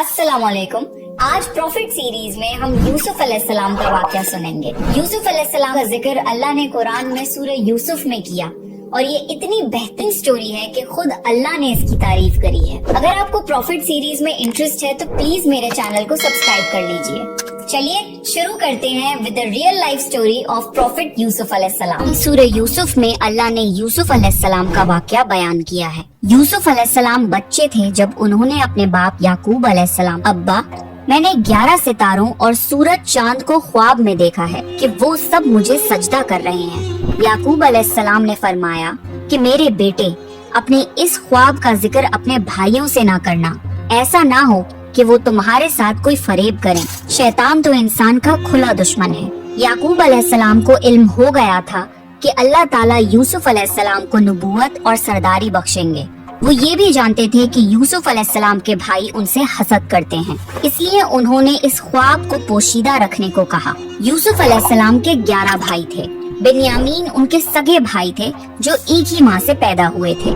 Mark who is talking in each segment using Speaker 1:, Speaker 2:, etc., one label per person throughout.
Speaker 1: अस्सलाम वालेकुम। आज प्रॉफिट सीरीज में हम यूसुफ अलैहिस्सलाम का वाक़या सुनेंगे। यूसुफ अलैहिस्सलाम का जिक्र अल्लाह ने कुरान में सूरह यूसुफ में किया और ये इतनी बेहतरीन स्टोरी है कि खुद अल्लाह ने इसकी तारीफ करी है। अगर आपको प्रॉफिट सीरीज में इंटरेस्ट है तो प्लीज मेरे चैनल को सब्सक्राइब कर लीजिए। चलिए शुरू करते हैं with the real life story of profit Yusuf अलैहिस्सलाम। सूरह यूसुफ में अल्लाह ने यूसुफ अलैहिस्सलाम का वाक़या बयान किया है। यूसुफ अलैहिस्सलाम बच्चे थे जब उन्होंने अपने बाप याकूब अलैहिस्सलाम, अब्बा मैंने 11 सितारों और सूरज चांद को ख्वाब में देखा है कि वो सब मुझे सजदा कर रहे हैं। याकूब अलैहिस्सलाम ने फरमाया कि मेरे बेटे, अपने इस ख्वाब का जिक्र अपने भाइयों से ना करना, ऐसा ना हो कि वो तुम्हारे साथ कोई फरेब करें। शैतान तो इंसान का खुला दुश्मन है। याकूब अलैहिस्सलाम को इल्म हो गया था कि अल्लाह ताला यूसुफ अलैहिस्सलाम को नबूवत और सरदारी बख्शेंगे। वो ये भी जानते थे कि यूसुफ अलैहिस्सलाम के भाई उनसे हसद करते हैं, इसलिए उन्होंने इस ख्वाब को पोशीदा रखने को कहा। यूसुफ अलैहिस्सलाम के 11 भाई थे। बिन्यामीन उनके सगे भाई थे जो एक ही माँ से पैदा हुए थे।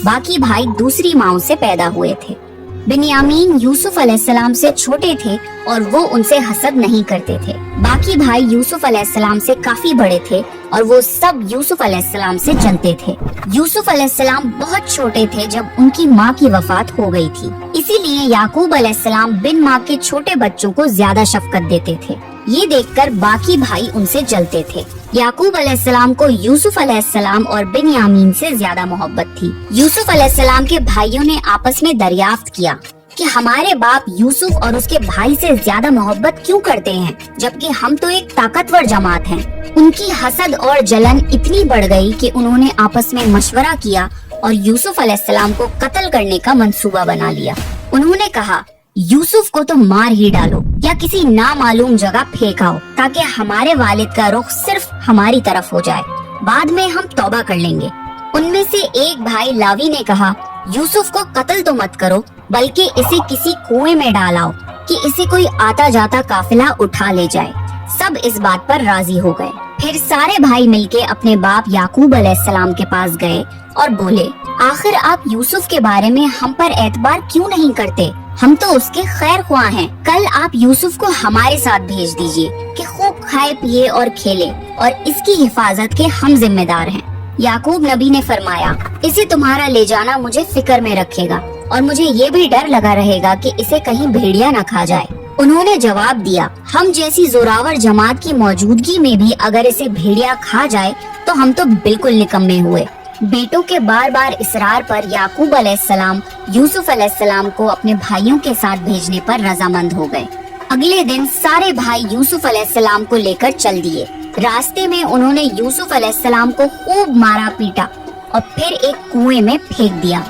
Speaker 1: बाकी भाई दूसरी माँओं से पैदा हुए थे। बिन्यामीन यूसुफ अलैहिस्सलाम से छोटे थे और वो उनसे हसद नहीं करते थे। बाकी भाई यूसुफ अलैहिस्सलाम से काफी बड़े थे और वो सब यूसुफ अलैहिस्सलाम से जलते थे। यूसुफ अलैहिस्सलाम बहुत छोटे थे जब उनकी माँ की वफात हो गई थी, इसीलिए याकूब अलैहिस्सलाम बिन माँ के छोटे बच्चों को ज्यादा शफकत देते थे। ये देखकर बाकी भाई उनसे जलते थे। याकूब अलैहिस्सलाम को यूसुफ अलैहिस्सलाम और बिन्यामीन से ज्यादा मोहब्बत थी। यूसुफ अलैहिस्सलाम के भाइयों ने आपस में दरियाफ्त किया कि हमारे बाप यूसुफ और उसके भाई से ज्यादा मोहब्बत क्यों करते हैं, जबकि हम तो एक ताकतवर जमात हैं। उनकी हसद और जलन इतनी बढ़ गई कि उन्होंने आपस में मशवरा किया और यूसुफ अलैहिस्सलाम को कत्ल करने का मंसूबा बना लिया। उन्होंने कहा, यूसुफ को तो मार ही डालो या किसी नामालूम जगह फेंक आओ ताकि हमारे वालिद का रुख सिर्फ हमारी तरफ हो जाए, बाद में हम तौबा कर लेंगे। उनमें से एक भाई लावी ने कहा, यूसुफ को कत्ल तो मत करो, बल्कि इसे किसी कुएं में डालाओ कि इसे कोई आता जाता काफिला उठा ले जाए। सब इस बात पर राजी हो गए। फिर सारे भाई मिलके अपने बाप याकूब अलैहिस्सलाम के पास गए और बोले, आखिर आप यूसुफ के बारे में हम पर एतबार क्यों नहीं करते? हम तो उसके खैर ख्वाह हैं। कल आप यूसुफ को हमारे साथ भेज दीजिए कि खूब खाए पिए और खेले, और इसकी हिफाजत के हम जिम्मेदार हैं। याकूब नबी ने फरमाया, इसे तुम्हारा ले जाना मुझे फिक्र में रखेगा और मुझे ये भी डर लगा रहेगा कि इसे कहीं भेड़िया न खा जाए। उन्होंने जवाब दिया, हम जैसी जोरावर जमात की मौजूदगी में भी अगर इसे भेड़िया खा जाए तो हम तो बिल्कुल निकम्मे हुए। बेटों के बार बार इसरार पर याकूब अलैहिस्सलाम यूसुफ अलैहिस्सलाम को अपने भाइयों के साथ भेजने पर रजामंद हो गए। अगले दिन सारे भाई यूसुफ अलैहिस्सलाम को लेकर चल दिए। रास्ते में उन्होंने यूसुफ अलैहिस्सलाम को खूब मारा पीटा और फिर एक कुएं में फेंक दिया।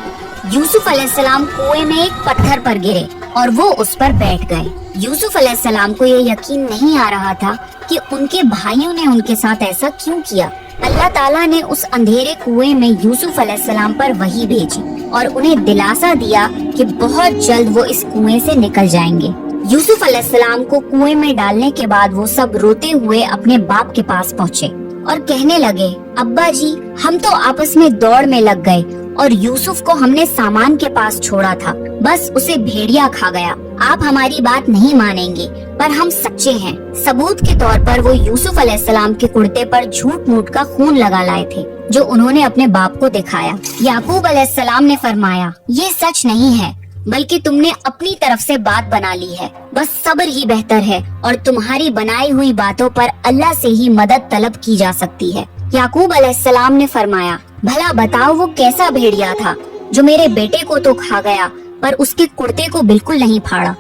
Speaker 1: यूसुफ अलैहिस्सलाम कुएं में एक पत्थर पर गिरे और वो उस पर बैठ गए। यूसुफ अलैहिस्सलाम को ये यकीन नहीं आ रहा था कि उनके भाइयों ने उनके साथ ऐसा क्यों किया। अल्लाह ताला ने उस अंधेरे कुएं में यूसुफ अलैहिस्सलाम पर वही भेजी और उन्हें दिलासा दिया कि बहुत जल्द वो इस कुएं से निकल जाएंगे। यूसुफ अलैहिस्सलाम को कुएं में डालने के बाद वो सब रोते हुए अपने बाप के पास पहुँचे और कहने लगे, अब्बा जी, हम तो आपस में दौड़ में लग गए और यूसुफ को हमने सामान के पास छोड़ा था, बस उसे भेड़िया खा गया। आप हमारी बात नहीं मानेंगे पर हम सच्चे हैं। सबूत के तौर पर वो यूसुफ अलैहिस्सलाम के कुर्ते पर झूठ मूठ का खून लगा लाए थे जो उन्होंने अपने बाप को दिखाया। याकूब अलैहिस्सलाम ने फरमाया, ये सच नहीं है, बल्कि तुमने अपनी तरफ से बात बना ली है। बस सब्र ही बेहतर है और तुम्हारी बनाई हुई बातों पर अल्लाह से ही मदद तलब की जा सकती है। याकूब अलैहिस्सलाम ने फरमाया, भला बताओ वो कैसा भेड़िया था जो मेरे बेटे को तो खा गया पर उसके कुर्ते को बिल्कुल नहीं फाड़ा।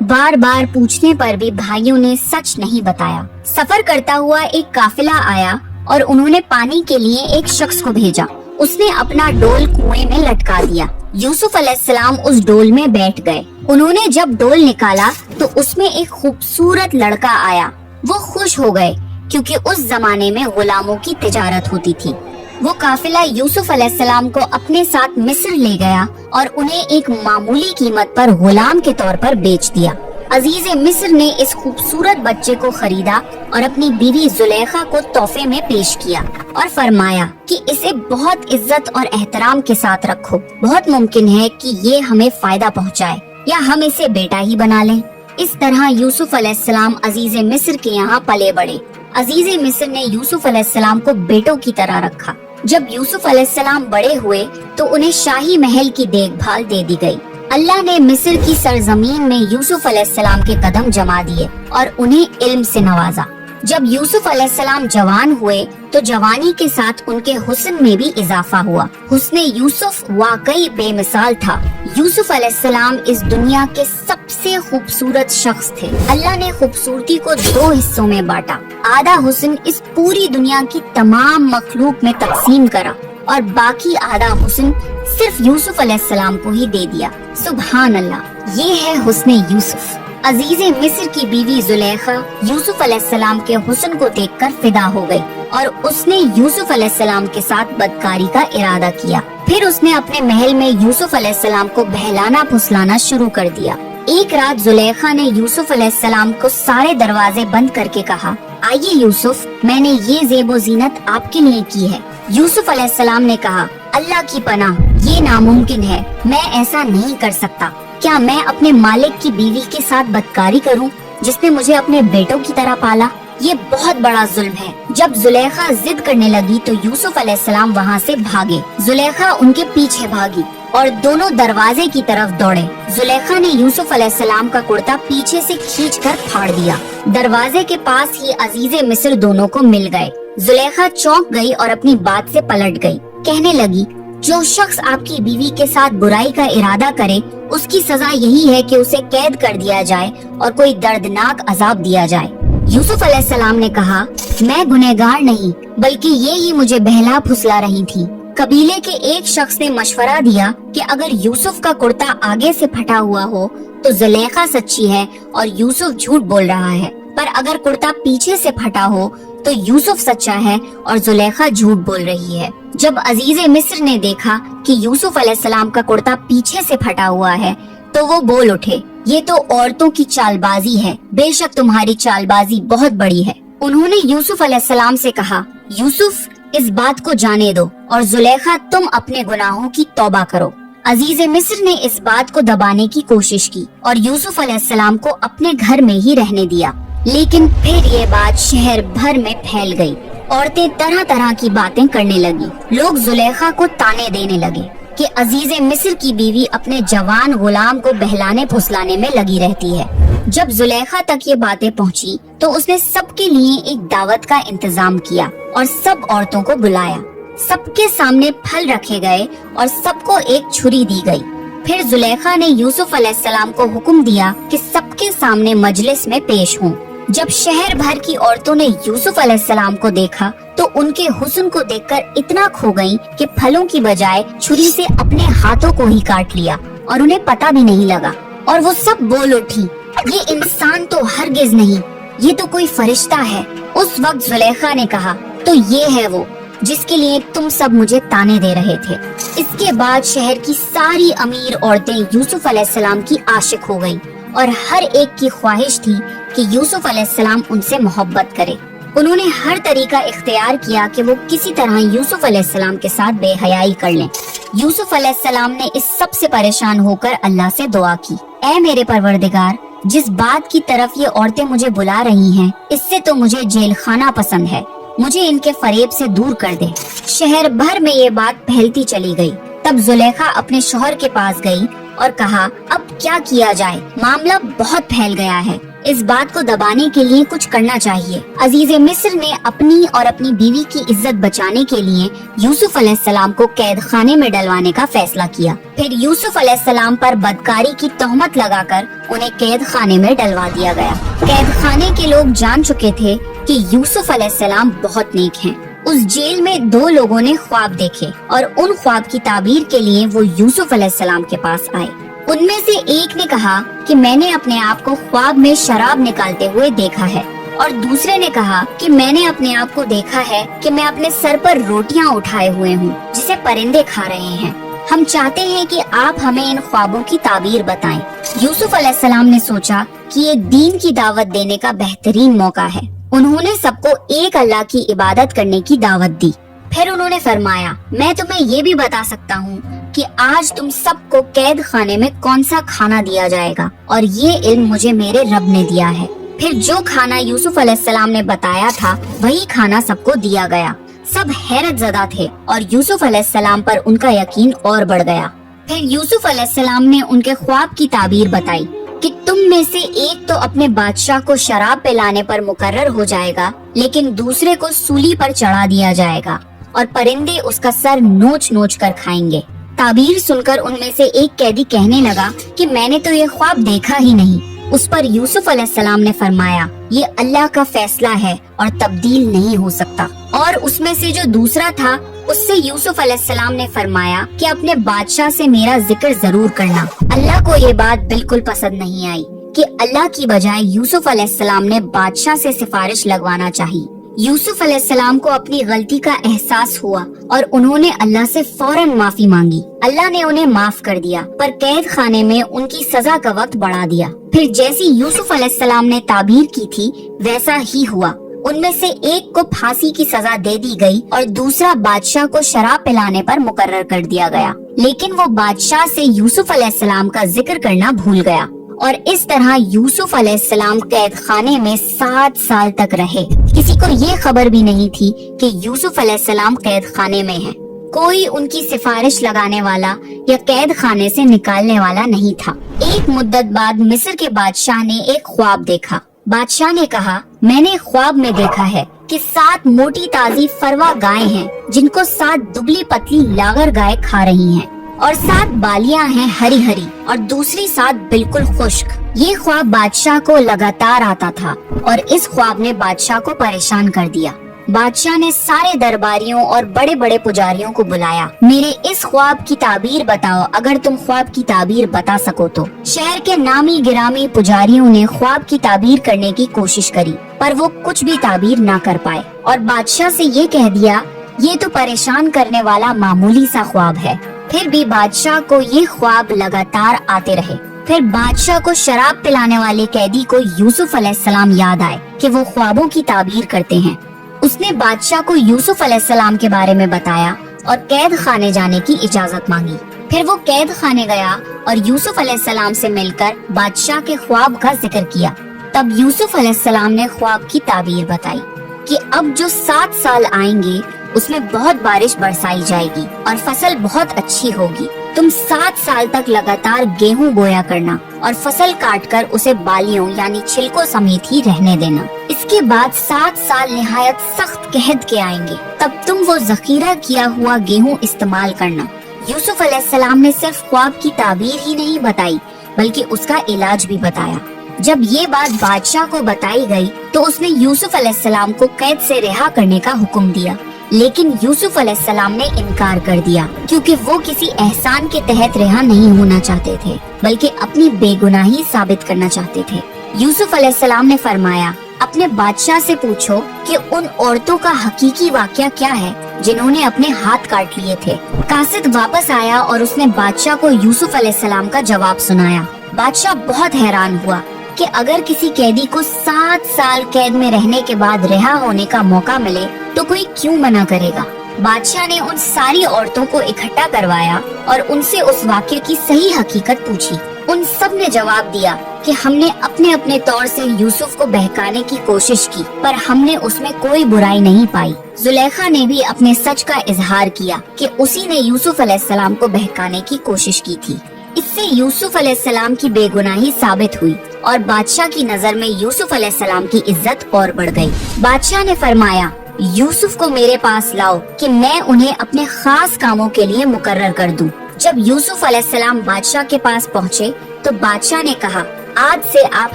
Speaker 1: बार बार पूछने पर भी भाइयों ने सच नहीं बताया। सफर करता हुआ एक काफिला आया और उन्होंने पानी के लिए एक शख्स को भेजा। उसने अपना डोल कुएं में लटका दिया। यूसुफ अलैहिस्सलाम उस डोल में बैठ गए। उन्होंने जब डोल निकाला तो उसमें एक खूबसूरत लड़का आया। वो खुश हो गए क्योंकि उस जमाने में गुलामों की तिजारत होती थी। वो काफिला यूसुफ अलैहिस्सलाम को अपने साथ मिस्र ले गया और उन्हें एक मामूली कीमत पर गुलाम के तौर पर बेच दिया। अजीज मिस्र ने इस खूबसूरत बच्चे को खरीदा और अपनी बीवी जुलेखा को तोहफे में पेश किया और फरमाया कि इसे बहुत इज्जत और एहतराम के साथ रखो, बहुत मुमकिन है कि ये हमें फायदा पहुंचाए। या हम इसे बेटा ही बना लें। इस तरह यूसुफ अलैहिस्सलाम अजीज मिस्र के यहाँ पले बढ़े। अजीज मिस्र ने यूसुफ अलैहिस्सलाम को बेटों की तरह रखा। जब यूसुफ अलैहिस्सलाम बड़े हुए तो उन्हें शाही महल की देखभाल दे दी गई। अल्लाह ने मिस्र की सरजमीन में यूसुफ अलैहिस्सलाम के कदम जमा दिए और उन्हें इल्म से नवाजा। जब यूसुफ अलैहिस्सलाम जवान हुए तो जवानी के साथ उनके हुस्न में भी इजाफा हुआ। हुस्न यूसुफ वाकई बेमिसाल था। यूसुफ अलैहिस्सलाम इस दुनिया के सबसे खूबसूरत शख्स थे। अल्लाह ने खूबसूरती को दो हिस्सों में बांटा। आधा हुस्न इस पूरी दुनिया की तमाम मखलूक में तकसीम करा और बाकी आधा हुस्न सिर्फ यूसुफ अलैहिस्सलाम को ही दे दिया। सुभान अल्लाह, ये है हुस्न यूसुफ। अजीज मिस्र की बीवी जुलेखा यूसुफ अलैहिस्सलाम के हुस्न को देखकर फिदा हो गई और उसने यूसुफ अलैहिस्सलाम के साथ बदकारी का इरादा किया। फिर उसने अपने महल में यूसुफ अलैहिस्सलाम को बहलाना फुसलाना शुरू कर दिया। एक रात जुलेखा ने यूसुफ अलैहिस्सलाम को सारे दरवाजे बंद करके कहा, आइए यूसुफ, मैंने ये ज़ेबो ज़ीनत आपके लिए की है। यूसुफ अलैहिस्सलाम ने कहा, अल्लाह की पनाह, ये नामुमकिन है, मैं ऐसा नहीं कर सकता। क्या मैं अपने मालिक की बीवी के साथ बदकारी करूं, जिसने मुझे अपने बेटों की तरह पाला? ये बहुत बड़ा जुल्म है। जब जुलेखा जिद करने लगी तो यूसुफ अलैहिस्सलाम वहाँ से भागे। जुलेखा उनके पीछे भागी और दोनों दरवाजे की तरफ दौड़े। जुलेखा ने यूसुफ अलैहिस्सलाम का कुर्ता पीछे से खींचकर फाड़ दिया। दरवाजे के पास ही अजीजे मिस्र दोनों को मिल गए। जुलेखा चौंक गई और अपनी बात से पलट गई। कहने लगी, जो शख्स आपकी बीवी के साथ बुराई का इरादा करे उसकी सजा यही है कि उसे कैद कर दिया जाए और कोई दर्दनाक अजाब दिया जाए। यूसुफ अलैहिस्सलाम ने कहा, मैं गुनहगार नहीं बल्कि ये ही मुझे बहला फुसला रही थी। कबीले के एक शख्स ने मशवरा दिया कि अगर यूसुफ का कुर्ता आगे से फटा हुआ हो तो जुलेखा सच्ची है और यूसुफ झूठ बोल रहा है, पर अगर कुर्ता पीछे से फटा हो तो यूसुफ सच्चा है और जुलेखा झूठ बोल रही है। जब अजीज मिस्र ने देखा कि यूसुफ अलैहिस्सलाम का कुर्ता पीछे से फटा हुआ है तो वो बोल उठे, ये तो औरतों की चालबाजी है, बेशक तुम्हारी चालबाजी बहुत बड़ी है। उन्होंने यूसुफ अलैहिस्सलाम से कहा, यूसुफ, इस बात को जाने दो और जुलेखा तुम अपने गुनाहों की तौबा करो। अजीज मिस्र ने इस बात को दबाने की कोशिश की और यूसुफ अलैहिस्सलाम को अपने घर में ही रहने दिया। लेकिन फिर ये बात शहर भर में फैल गई। औरतें तरह तरह की बातें करने लगी। लोग जुलेखा को ताने देने लगे कि अजीज मिस्र की बीवी अपने जवान गुलाम को बहलाने फुसलाने में लगी रहती है। जब जुलेखा तक ये बातें पहुंची तो उसने सबके लिए एक दावत का इंतजाम किया और सब औरतों को बुलाया। सबके सामने फल रखे गए और सबको एक छुरी दी गई। फिर जुलेखा ने यूसुफ अलैहिस्सलाम को हुक्म दिया कि सबके सामने मजलिस में पेश हों। जब शहर भर की औरतों ने यूसुफ अलैहिस्सलाम को देखा तो उनके हुस्न को देखकर इतना खो गईं कि फलों की बजाय छुरी से अपने हाथों को ही काट लिया और उन्हें पता भी नहीं लगा। और वो सब बोल उठी, ये इंसान तो हरगिज नहीं, ये तो कोई फरिश्ता है। उस वक्त जुलेखा ने कहा, तो ये है वो जिसके लिए तुम सब मुझे ताने दे रहे थे। इसके बाद शहर की सारी अमीर औरतें यूसुफ अलैहिस्सलाम की आशिक हो गईं और हर एक की ख्वाहिश थी कि यूसुफ अलैहिस्सलाम उनसे मोहब्बत करे। उन्होंने हर तरीका इख्तियार किया कि वो किसी तरह यूसुफ अलैहिस्सलाम के साथ बेहयाई कर लें। यूसुफ अलैहिस्सलाम ने इस सब से परेशान होकर अल्लाह से दुआ की, ऐ मेरे परवरदिगार, जिस बात की तरफ ये औरतें मुझे बुला रही हैं, इससे तो मुझे जेल खाना पसंद है, मुझे इनके फरेब से दूर कर दे। शहर भर में ये बात फैलती चली गई। तब जुलेखा अपने शौहर के पास गई और कहा, अब क्या किया जाए, मामला बहुत फैल गया है, इस बात को दबाने के लिए कुछ करना चाहिए। अजीज मिस्र ने अपनी और अपनी बीवी की इज्जत बचाने के लिए यूसुफ अलैहिस्सलाम को कैद खाने में डलवाने का फैसला किया। फिर यूसुफ अलैहिस्सलाम पर बदकारी की तोहमत लगाकर उन्हें कैद खाने में डलवा दिया गया। कैद खाने के लोग जान चुके थे कि यूसुफ अलैहिस्सलाम बहुत नेक हैं। उस जेल में दो लोगों ने ख्वाब देखे और उन ख्वाब की ताबीर के लिए वो यूसुफ अलैहिस्सलाम के पास आए। उनमें से एक ने कहा कि मैंने अपने आप को ख्वाब में शराब निकालते हुए देखा है, और दूसरे ने कहा कि मैंने अपने आप को देखा है कि मैं अपने सर पर रोटियां उठाए हुए हूँ जिसे परिंदे खा रहे हैं। हम चाहते हैं कि आप हमें इन ख्वाबों की ताबीर बताएं। यूसुफ अलैहिस्सलाम ने सोचा कि ये दीन की दावत देने का बेहतरीन मौका है। उन्होंने सबको एक अल्लाह की इबादत करने की दावत दी। फिर उन्होंने फरमाया, मैं तुम्हें ये भी बता सकता हूँ कि आज तुम सबको कैद खाने में कौन सा खाना दिया जाएगा, और ये इल्म मुझे मेरे रब ने दिया है। फिर जो खाना यूसुफ अलैहिस्सलाम ने बताया था वही खाना सबको दिया गया। सब हैरत ज़दा थे और यूसुफ अलैहिस्सलाम पर उनका यकीन और बढ़ गया। फिर यूसुफ अलैहिस्सलाम ने उनके ख्वाब की ताबीर बताई कि तुम में से एक तो अपने बादशाह को शराब पिलाने पर मुकर्रर हो जाएगा, लेकिन दूसरे को सूली पर चढ़ा दिया जाएगा और परिंदे उसका सर नोच नोच कर खाएंगे। ताबीर सुनकर उनमें से एक कैदी कहने लगा कि मैंने तो ये ख्वाब देखा ही नहीं। उस पर यूसुफ अलैहिस्सलाम ने फरमाया, ये अल्लाह का फैसला है और तब्दील नहीं हो सकता। और उसमें से जो दूसरा था उससे यूसुफ अलैहिस्सलाम ने फरमाया कि अपने बादशाह से मेरा जिक्र जरूर करना। अल्लाह को ये बात बिल्कुल पसंद नहीं आई कि अल्लाह की बजाय यूसुफ अलैहिस्सलाम ने बादशाह से सिफारिश लगवाना चाहिए। यूसुफ अलैहिस्सलाम को अपनी गलती का एहसास हुआ और उन्होंने अल्लाह से फौरन माफी मांगी। अल्लाह ने उन्हें माफ कर दिया, पर कैद खाने में उनकी सजा का वक्त बढ़ा दिया। फिर जैसी यूसुफ अलैहिस्सलाम ने ताबीर की थी वैसा ही हुआ। उनमें से एक को फांसी की सजा दे दी गई और दूसरा बादशाह को शराब पिलाने पर मुकर्रर कर दिया गया। लेकिन वो बादशाह से यूसुफ अलैहिस्सलाम का जिक्र करना भूल गया और इस तरह यूसुफ अलैहिस्सलाम कैद खाने में 7 साल तक रहे। किसी को ये खबर भी नहीं थी कि यूसुफ अलैहिस्सलाम कैद खाने में हैं। कोई उनकी सिफारिश लगाने वाला या कैद खाने से निकालने वाला नहीं था। एक मुद्दत बाद मिस्र के बादशाह ने एक ख्वाब देखा। बादशाह ने कहा, मैंने ख्वाब में देखा है कि 7 मोटी ताजी फरवा गायें हैं जिनको 7 दुबली पतली लागर गाय खा रही हैं, और 7 बालियां हैं हरी हरी और दूसरी 7 बिल्कुल खुश्क। ये ख्वाब बादशाह को लगातार आता था और इस ख्वाब ने बादशाह को परेशान कर दिया। बादशाह ने सारे दरबारियों और बड़े बड़े पुजारियों को बुलाया। मेरे इस ख्वाब की ताबीर बताओ, अगर तुम ख्वाब की ताबीर बता सको तो। शहर के नामी गिरामी पुजारियों ने ख्वाब की ताबीर करने की कोशिश करी, पर वो कुछ भी ताबीर ना कर पाए और बादशाह से ये कह दिया, ये तो परेशान करने वाला मामूली सा ख्वाब है। फिर भी बादशाह को ये ख्वाब लगातार आते रहे। फिर बादशाह को शराब पिलाने वाले कैदी को यूसुफ अलैहिस्सलाम याद आए कि वो ख्वाबों की ताबीर करते हैं। उसने बादशाह को यूसुफ अलैहिस्सलाम के बारे में बताया और कैद खाने जाने की इजाजत मांगी। फिर वो कैद खाने गया और यूसुफ अलैहिस्सलाम से मिलकर बादशाह के ख्वाब का जिक्र किया। तब यूसुफ अलैहिस्सलाम ने ख्वाब की ताबीर बताई कि अब जो 7 साल आएंगे उसमें बहुत बारिश बरसाई जाएगी और फसल बहुत अच्छी होगी। तुम 7 साल तक लगातार गेहूं बोया करना और फसल काटकर उसे बालियों यानी छिलकों समेत ही रहने देना। इसके बाद 7 साल निहायत सख्त कहद के आएंगे, तब तुम वो जखीरा किया हुआ गेहूं इस्तेमाल करना। यूसुफ अलैहिस्सलाम ने सिर्फ ख्वाब की ताबीर ही नहीं बताई बल्कि उसका इलाज भी बताया। जब ये बात बादशाह को बताई गई तो उसने यूसुफ अलैहिस्सलाम को कैद से रिहा करने का हुक्म दिया, लेकिन यूसुफ अलैहिस्सलाम ने इनकार कर दिया क्योंकि वो किसी एहसान के तहत रिहा नहीं होना चाहते थे बल्कि अपनी बेगुनाही साबित करना चाहते थे। यूसुफ अलैहिस्सलाम ने फरमाया, अपने बादशाह से पूछो कि उन औरतों का हकीकी वाकया क्या है जिन्होंने अपने हाथ काट लिए थे। कासिद वापस आया और उसने बादशाह को यूसुफ अलैहिस्सलाम का जवाब सुनाया। बादशाह बहुत हैरान हुआ कि अगर किसी कैदी को 7 साल कैद में रहने के बाद रिहा होने का मौका मिले तो कोई क्यों मना करेगा। बादशाह ने उन सारी औरतों को इकट्ठा करवाया और उनसे उस वाक़ये की सही हकीकत पूछी। उन सब ने जवाब दिया कि हमने अपने अपने तौर से यूसुफ को बहकाने की कोशिश की, पर हमने उसमें कोई बुराई नहीं पाई। जुलेखा ने भी अपने सच का इजहार किया कि उसी ने यूसुफ अलैहिस्सलाम को बहकाने की कोशिश की थी। इससे यूसुफ अलैहिस्सलाम की बेगुनाही साबित हुई और बादशाह की नजर में यूसुफ अलैहिस्सलाम की इज्जत और बढ़ गई। बादशाह ने फरमाया, यूसुफ को मेरे पास लाओ कि मैं उन्हें अपने खास कामों के लिए मुकर्रर कर दूं। जब यूसुफ अलैहिस्सलाम बादशाह के पास पहुँचे तो बादशाह ने कहा, आज से आप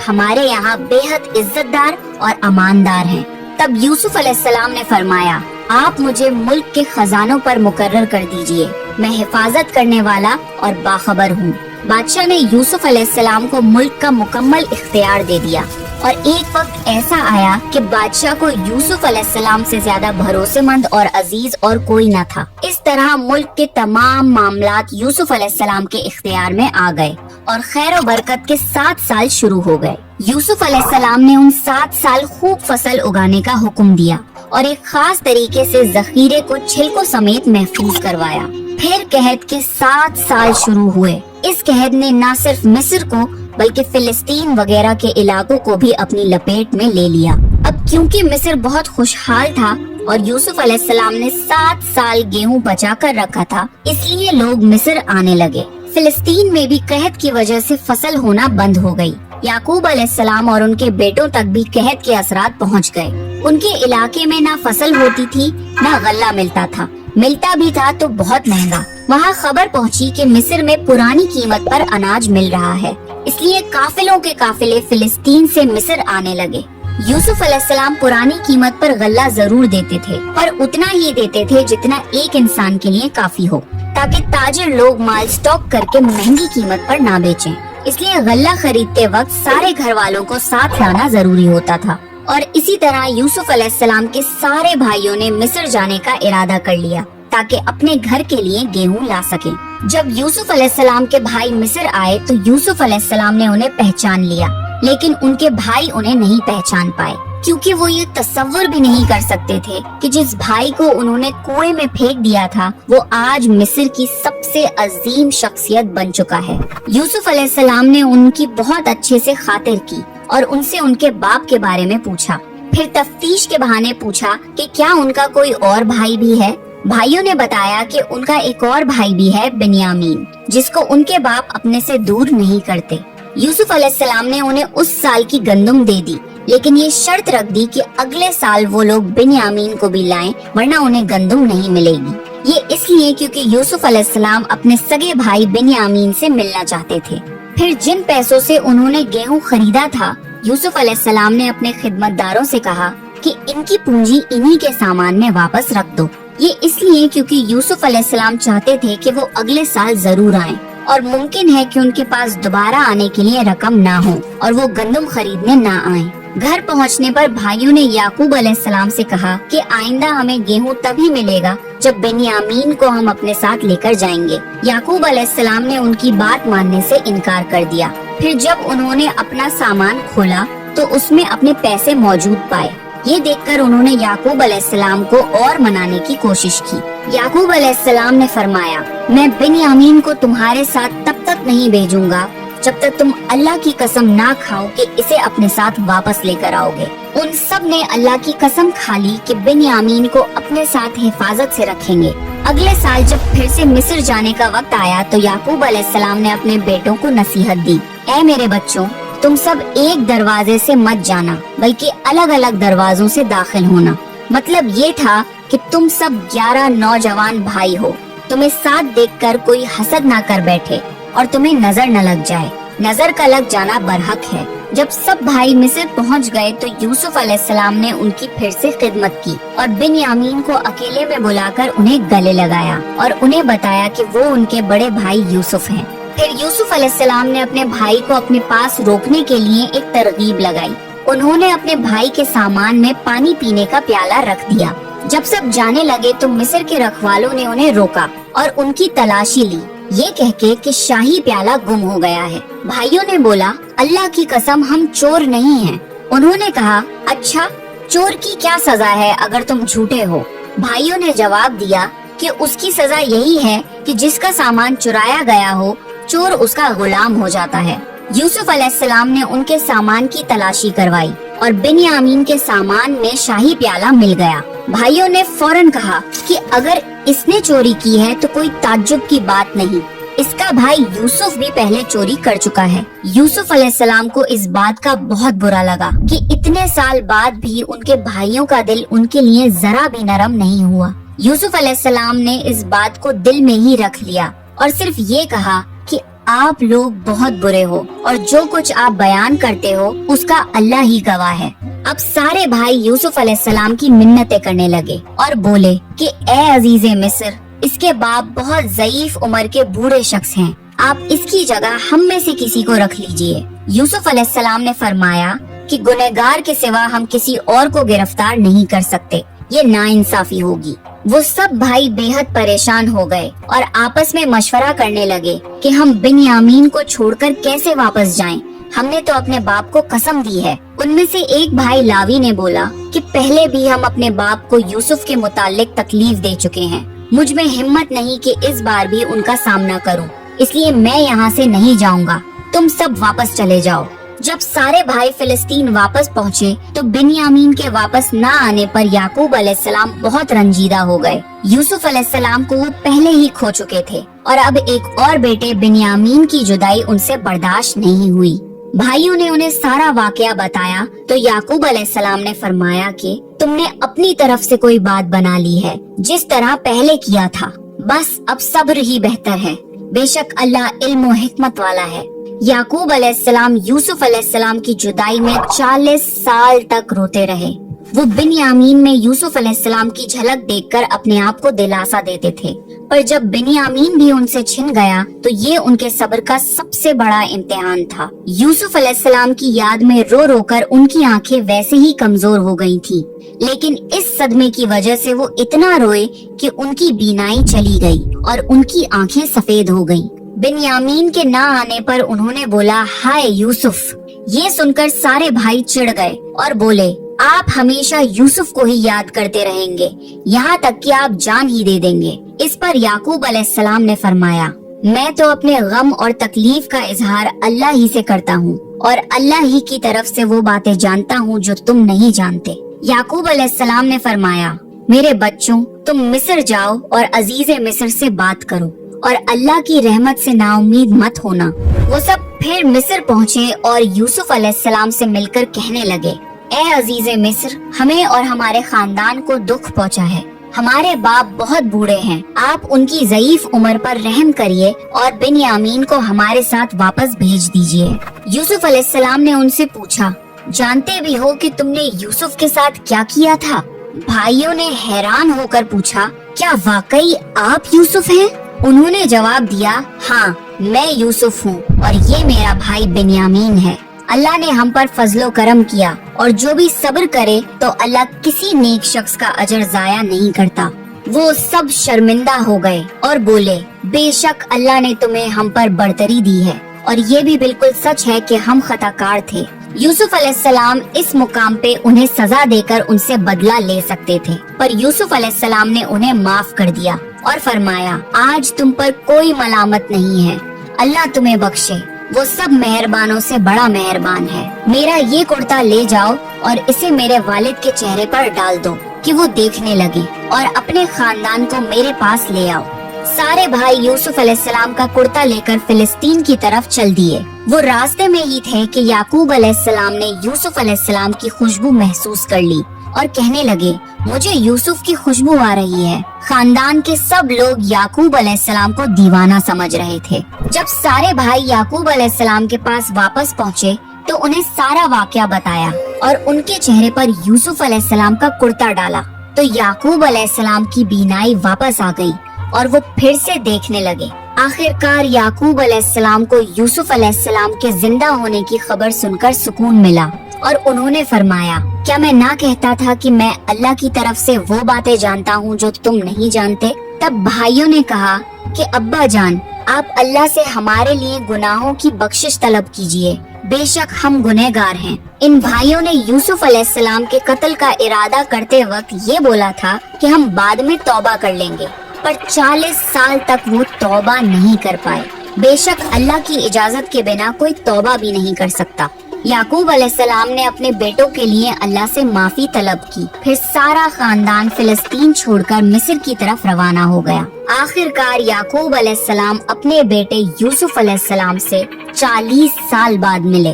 Speaker 1: हमारे यहाँ बेहद इज्जतदार और अमानदार हैं। तब यूसुफ अलैहिस्सलाम ने फरमाया, आप मुझे मुल्क के खजानों पर मुकर्रर कर दीजिए, मैं हिफाजत करने वाला और बाखबर हूँ। बादशाह ने यूसुफ अलैहिस्सलाम को मुल्क का मुकम्मल इख्तियार दे दिया और एक वक्त ऐसा आया कि बादशाह को यूसुफ अलैहिस्सलाम से ज्यादा भरोसेमंद और अजीज और कोई न था। इस तरह मुल्क के तमाम मामलात यूसुफ अलैहिस्सलाम के इख्तियार में आ गए और खैर और बरकत के 7 साल शुरू हो गए। यूसुफ अलैहिस्सलाम ने उन 7 साल खूब फसल उगाने का हुक्म दिया और एक खास तरीके से जखीरे को छिलकों समेत महफूज करवाया। फिर कहत के 7 साल शुरू हुए। इस कहत ने न सिर्फ मिस्र को बल्कि फिलिस्तीन वगैरह के इलाकों को भी अपनी लपेट में ले लिया। अब क्योंकि मिस्र बहुत खुशहाल था और यूसुफ अलैहिस्सलाम ने 7 साल गेहूं बचा कर रखा था, इसलिए लोग मिस्र आने लगे। फिलिस्तीन में भी कहत की वजह से फसल होना बंद हो गई। याकूब अलैहिस्सलाम और उनके बेटों तक भी कहत के असरात पहुंच गए। उनके इलाके में ना फसल होती थी, ना गल्ला मिलता था, मिलता भी था तो बहुत महंगा। वहाँ खबर पहुंची कि मिस्र में पुरानी कीमत पर अनाज मिल रहा है, इसलिए काफिलों के काफिले फिलिस्तीन से मिस्र आने लगे। यूसुफ अलैहिस्सलाम पुरानी कीमत पर गल्ला जरूर देते थे, पर उतना ही देते थे जितना एक इंसान के लिए काफी हो, ताकि ताजिर लोग माल स्टॉक करके महंगी कीमत पर ना बेचें। इसलिए गल्ला खरीदते वक्त सारे घर वालों को साथ लाना जरूरी होता था। और इसी तरह यूसुफ अलैहिस्सलाम के सारे भाइयों ने मिस्र जाने का इरादा कर लिया ताकि अपने घर के लिए गेहूं ला सकें। जब यूसुफ अलैहिस्सलाम के भाई मिस्र आए तो यूसुफ अलैहिस्सलाम ने उन्हें पहचान लिया, लेकिन उनके भाई उन्हें नहीं पहचान पाए, क्योंकि वो ये तस्वर भी नहीं कर सकते थे कि जिस भाई को उन्होंने कुएं में फेंक दिया था वो आज मिस्र की सबसे अजीम शख्सियत बन चुका है। यूसुफ अलैहिस्सलाम ने उनकी बहुत अच्छे से खातिर की और उनसे उनके बाप के बारे में पूछा। फिर तफ्तीश के बहाने पूछा कि क्या उनका कोई और भाई भी है। भाइयों ने बताया कि उनका एक और भाई भी है, बिन्यामीन, जिसको उनके बाप अपने से दूर नहीं करते। यूसुफ अलैहिस्सलाम ने उन्हें उस साल की गंदम दे दी, लेकिन ये शर्त रख दी कि अगले साल वो लोग बिन्यामीन को भी लाएं, वरना उन्हें गंदम नहीं मिलेगी। ये इसलिए क्योंकि यूसुफ अलैहिस्सलाम अपने सगे भाई बिन्यामीन से मिलना चाहते थे। फिर जिन पैसों से उन्होंने गेहूं खरीदा था, यूसुफ अलैहिस्सलाम ने अपने खिदमतदारों से कहा कि इनकी पूंजी इन्हीं के सामान में वापस रख दो। ये इसलिए क्योंकि यूसुफ अलैहिस्सलाम चाहते थे कि वो अगले साल जरूर आएं और मुमकिन है कि उनके पास दोबारा आने के लिए रकम ना हो और वो गंदम खरीदने ना आएं। घर पहुंचने पर भाइयों ने याकूब अलैहिस्सलाम से कहा कि आइंदा हमें गेहूं तभी मिलेगा जब बिन्यामीन को हम अपने साथ लेकर जाएंगे। याकूब अलैहिस्सलाम ने उनकी बात मानने से इनकार कर दिया। फिर जब उन्होंने अपना सामान खोला तो उसमें अपने पैसे मौजूद पाए। ये देखकर उन्होंने याकूब अलैहिस्सलाम को और मनाने की कोशिश की। याकूब अलैहिस्सलाम ने फरमाया, मैं बिन्यामीन को तुम्हारे साथ तब तक नहीं भेजूंगा जब तक तुम अल्लाह की कसम ना खाओ कि इसे अपने साथ वापस लेकर आओगे। उन सब ने अल्लाह की कसम खा ली कि बिन्यामीन को अपने साथ हिफाजत से रखेंगे। अगले साल जब फिर से मिस्र जाने का वक्त आया तो याकूब अलैहिस्सलाम ने अपने बेटों को नसीहत दी, ऐ मेरे बच्चों, तुम सब एक दरवाजे से मत जाना बल्कि अलग अलग दरवाजों से दाखिल होना। मतलब ये था कि तुम सब 11 नौजवान भाई हो, तुम्हें साथ देखकर कोई हसद ना कर बैठे और तुम्हें नजर न लग जाए। नजर का लग जाना बरहक है। जब सब भाई मिस्र पहुंच गए तो यूसुफ अलैहिस्सलाम ने उनकी फिर से खिदमत की और बिन्यामीन को अकेले में बुलाकर उन्हें गले लगाया और उन्हें बताया कि वो उनके बड़े भाई यूसुफ हैं। फिर यूसुफ अलैहिस्सलाम ने अपने भाई को अपने पास रोकने के लिए एक तरगीब लगाई। उन्होंने अपने भाई के सामान में पानी पीने का प्याला रख दिया। जब सब जाने लगे तो मिस्र के रखवालों ने उन्हें रोका और उनकी तलाशी ली, ये कहके कि शाही प्याला गुम हो गया है। भाइयों ने बोला, अल्लाह की कसम हम चोर नहीं हैं। उन्होंने कहा, अच्छा, चोर की क्या सजा है अगर तुम झूठे हो? भाइयों ने जवाब दिया कि उसकी सजा यही है कि जिसका सामान चुराया गया हो, चोर उसका गुलाम हो जाता है। यूसुफ अलैहिस्सलाम ने उनके सामान की तलाशी करवाई और बिन्यामीन के सामान में शाही प्याला मिल गया। भाइयों ने फौरन कहा कि अगर इसने चोरी की है तो कोई ताज्जुब की बात नहीं, इसका भाई यूसुफ भी पहले चोरी कर चुका है। यूसुफ अलैहिस्सलाम को इस बात का बहुत बुरा लगा कि इतने साल बाद भी उनके भाइयों का दिल उनके लिए जरा भी नरम नहीं हुआ। यूसुफ अलैहिस्सलाम ने इस बात को दिल में ही रख लिया और सिर्फ ये कहा कि आप लोग बहुत बुरे हो और जो कुछ आप बयान करते हो उसका अल्लाह ही गवाह है। अब सारे भाई यूसुफ अलैहिस्सलाम की मिन्नतें करने लगे और बोले कि ए अजीज़े मिस्र, इसके बाप बहुत ज़ईफ उम्र के बूढ़े शख्स हैं, आप इसकी जगह हम में से किसी को रख लीजिए। यूसुफ अलैहिस्सलाम ने फरमाया कि गुनहगार के सिवा हम किसी और को गिरफ्तार नहीं कर सकते, ये नाइंसाफी होगी। वो सब भाई बेहद परेशान हो गए और आपस में मशवरा करने लगे कि हम बिन्यामीन को छोड़कर कैसे वापस जाएं। हमने तो अपने बाप को कसम दी है। उनमें से एक भाई लावी ने बोला कि पहले भी हम अपने बाप को यूसुफ के मुतालिक तकलीफ दे चुके हैं मुझ में हिम्मत नहीं कि इस बार भी उनका सामना करूं, इसलिए मैं यहाँ से नहीं जाऊंगा, तुम सब वापस चले जाओ। जब सारे भाई फिलिस्तीन वापस पहुँचे तो बिन्यामीन के वापस न आने पर याकूब अलैहिस्सलाम बहुत रंजीदा हो गए। यूसुफ अलैहिस्सलाम को वो पहले ही खो चुके थे और अब एक और बेटे बिन्यामीन की जुदाई उनसे बर्दाश्त नहीं हुई। भाइयों ने उन्हें सारा वाकया बताया तो याकूब अलैहिस्सलाम ने फरमाया कि तुमने अपनी तरफ से कोई बात बना ली है जिस तरह पहले किया था, बस अब सब्र ही बेहतर है, बेशक अल्लाह इल्म और हिकमत वाला है। याकूब अलैहिस्सलाम यूसुफ अलैहिस्सलाम की जुदाई में 40 साल तक रोते रहे। वो बिन्यामीन में यूसुफ अलैहिस्सलाम की झलक देखकर अपने आप को दिलासा देते थे, पर जब बिन्यामीन भी उनसे छिन गया तो ये उनके सब्र का सबसे बड़ा इम्तिहान था। यूसुफ अलैहिस्सलाम की याद में रो रो कर उनकी आंखें वैसे ही कमजोर हो गई थी, लेकिन इस सदमे की वजह से वो इतना रोए कि उनकी बीनाई चली गई और उनकी आंखें सफेद हो गईं। बिन्यामीन के ना आने पर उन्होंने बोला, हाय यूसुफ। ये सुनकर सारे भाई चिढ़ गए और बोले, आप हमेशा यूसुफ को ही याद करते रहेंगे, यहाँ तक कि आप जान ही दे देंगे। इस पर याकूब अलैहिस्सलाम ने फरमाया, मैं तो अपने गम और तकलीफ का इजहार अल्लाह ही से करता हूँ और अल्लाह ही की तरफ से वो बातें जानता हूँ जो तुम नहीं जानते। याकूब अलैहिस्सलाम ने फरमाया, मेरे बच्चों, तुम मिस्र जाओ और अजीज मिस्र से बात करो और अल्लाह की रहमत से नाउम्मीद मत होना। वो सब फिर मिस्र पहुँचे और यूसुफ अलैहिस्सलाम से मिलकर कहने लगे, ए अजीज मिस्र, हमें और हमारे खानदान को दुख पहुँचा है। हमारे बाप बहुत बूढ़े हैं, आप उनकी ज़ईफ उम्र पर रहम करिए और बिन्यामीन को हमारे साथ वापस भेज दीजिए। यूसुफ अलैहिस्सलाम ने उनसे पूछा, जानते भी हो कि तुमने यूसुफ के साथ क्या किया था? भाइयों ने हैरान होकर पूछा, क्या वाकई आप यूसुफ हैं? उन्होंने जवाब दिया, हाँ, मैं यूसुफ हूँ और ये मेरा भाई बिन्यामीन है। अल्लाह ने हम पर फजलो करम किया और जो भी सब्र करे तो अल्लाह किसी नेक शख्स का अजर जाया नहीं करता। वो सब शर्मिंदा हो गए और बोले, बेशक अल्लाह ने तुम्हें हम पर बरतरी दी है और ये भी बिल्कुल सच है कि हम खताकार थे। यूसुफ अलैहिस्सलाम इस मुकाम पे उन्हें सजा देकर उनसे बदला ले सकते थे, पर यूसुफ अलैहिस्सलाम ने उन्हें माफ कर दिया और फरमाया, आज तुम पर कोई मलामत नहीं है, अल्लाह तुम्हें बख्शे, वो सब मेहरबानों से बड़ा मेहरबान है। मेरा ये कुर्ता ले जाओ और इसे मेरे वालिद के चेहरे पर डाल दो कि वो देखने लगे और अपने खानदान को मेरे पास ले आओ। सारे भाई यूसुफ अलैहिस्सलाम का कुर्ता लेकर फिलिस्तीन की तरफ चल दिए। वो रास्ते में ही थे कि याकूब अलैहिस्सलाम ने यूसुफ अलैहिस्सलाम की खुशबू महसूस कर ली और कहने लगे, मुझे यूसुफ की खुशबू आ रही है। खानदान के सब लोग याकूब अलैहिस्सलाम को दीवाना समझ रहे थे। जब सारे भाई याकूब अलैहिस्सलाम के पास वापस पहुँचे तो उन्हें सारा वाकया बताया और उनके चेहरे पर यूसुफ अलैहिस्सलाम का कुर्ता डाला तो याकूब अलैहिस्सलाम की बीनाई वापस आ गई और वो फिर से देखने लगे। आखिरकार याकूब अलैहिस्सलाम को यूसुफ अलैहिस्सलाम के जिंदा होने की खबर सुनकर सुकून मिला और उन्होंने फरमाया, क्या मैं ना कहता था कि मैं अल्लाह की तरफ से वो बातें जानता हूँ जो तुम नहीं जानते? तब भाइयों ने कहा कि अब्बा जान, आप अल्लाह से हमारे लिए गुनाहों की बख्शिश तलब कीजिए, बेशक हम गुनहगार हैं। इन भाइयों ने यूसुफ अलैहिस्सलाम के कत्ल का इरादा करते वक्त ये बोला था कि हम बाद में तौबा कर लेंगे, पर 40 साल तक वो तौबा नहीं कर पाए। बेशक अल्लाह की इजाजत के बिना कोई तौबा भी नहीं कर सकता। याकूब अलैहिस्सलाम ने अपने बेटों के लिए अल्लाह से माफी तलब की। फिर सारा खानदान फिलिस्तीन छोड़कर मिस्र की तरफ रवाना हो गया। आखिरकार याकूब अलैहिस्सलाम अपने बेटे यूसुफ अलैहिस्सलाम से 40 साल बाद मिले।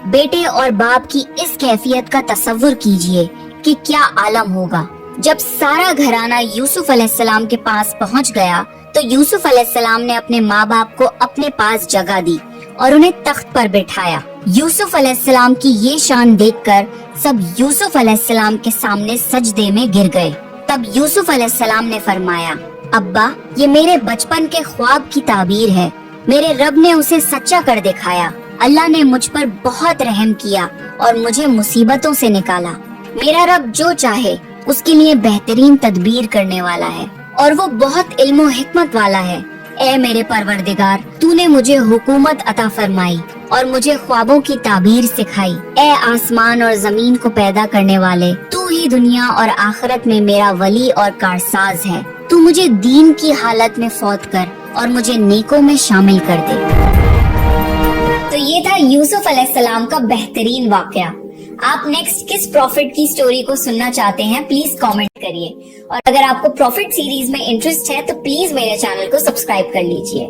Speaker 1: बेटे और बाप की इस कैफियत का तसव्वुर कीजिए कि क्या आलम होगा। जब सारा घराना यूसुफ अलैहिस्सलाम के पास पहुंच गया तो यूसुफ अलैहिस्सलाम ने अपने माँ बाप को अपने पास जगह दी और उन्हें तख्त पर बिठाया। यूसुफ अलैहिस्सलाम की ये शान देखकर सब यूसुफ अलैहिस्सलाम के सामने सजदे में गिर गए। तब यूसुफ अलैहिस्सलाम ने फरमाया, अब्बा, ये मेरे बचपन के ख्वाब की ताबीर है। मेरे रब ने उसे सच्चा कर दिखाया। अल्लाह ने मुझ पर बहुत रहम किया और मुझे मुसीबतों से निकाला। मेरा रब जो चाहे उसके लिए बेहतरीन तदबीर करने वाला है और वो बहुत इल्म और हिकमत वाला है। ए मेरे परवरदिगार, तूने मुझे हुकूमत अता फरमाई और मुझे ख्वाबों की ताबीर सिखाई। ए आसमान और जमीन को पैदा करने वाले, तू ही दुनिया और आखिरत में मेरा वली और कारसाज है। तू تو مجھے دین کی حالت میں فوت کر اور مجھے نیکوں میں شامل کر دے۔ تو یہ تھا یوسف علیہ السلام کا بہترین واقعہ۔ آپ نیکسٹ کس پروفٹ کی سٹوری کو سننا چاہتے ہیں پلیز کامنٹ کریے، اور اگر آپ کو پروفٹ سیریز میں انٹرسٹ ہے تو پلیز میرے چینل کو سبسکرائب کر لیجئے۔